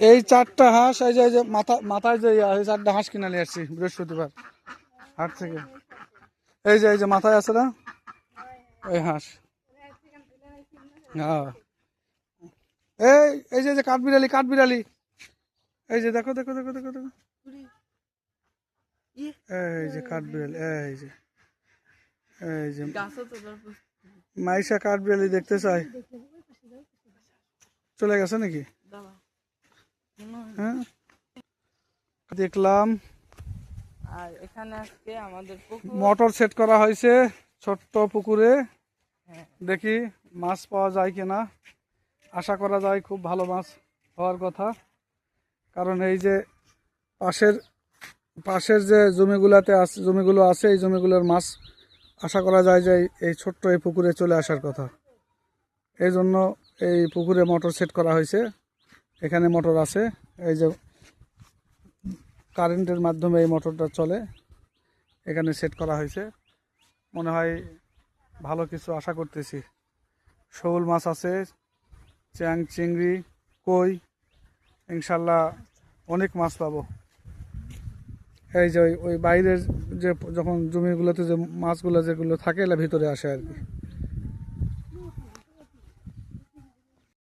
এই 4টা হাঁস, এই যে মাথায় যে এই 4টা হাঁস কিনে নিয়ে আসছি বৃহস্পতিবার হাট থেকে। এই যে মাথায় আছে না এই হাঁস। হ্যাঁ, এই যে কাঠবিড়ালি, এই যে দেখো দেখো দেখো দেখো দেখো, এই যে কাঠবিড়ালি, এই যে মাইশা কাঠবিড়ালি দেখতে চাই, চলে গেছে নাকি? হ্যাঁ দেখলাম। আর এখানে আজকে আমাদের মোটর সেট করা হয়েছে ছোট্ট পুকুরে, দেখি মাছ পাওয়া যায় কিনা। আশা করা যায় খুব ভালো মাছ হওয়ার কথা, কারণ এই যে পাশের পাশের যে জমিগুলো আছে এই জমিগুলোর মাছ আশা করা যায় যে এই ছোট্ট এই পুকুরে চলে আসার কথা। এই জন্য এই পুকুরে মোটর সেট করা হয়েছে। এখানে মোটর আছে, এই যে কারেন্টের মাধ্যমে এই মোটরটা চলে, এখানে সেট করা হয়েছে। মনে হয় ভালো কিছু আশা করতেছি। শোল মাছ আছে, চ্যাং, চিংড়ি, কই, ইনশাল্লাহ অনেক মাছ পাবো। এই যে ওই বাইরের যে যখন জমিগুলোতে যে মাছগুলো যেগুলো থাকে এগুলো ভিতরে আসে আর কি।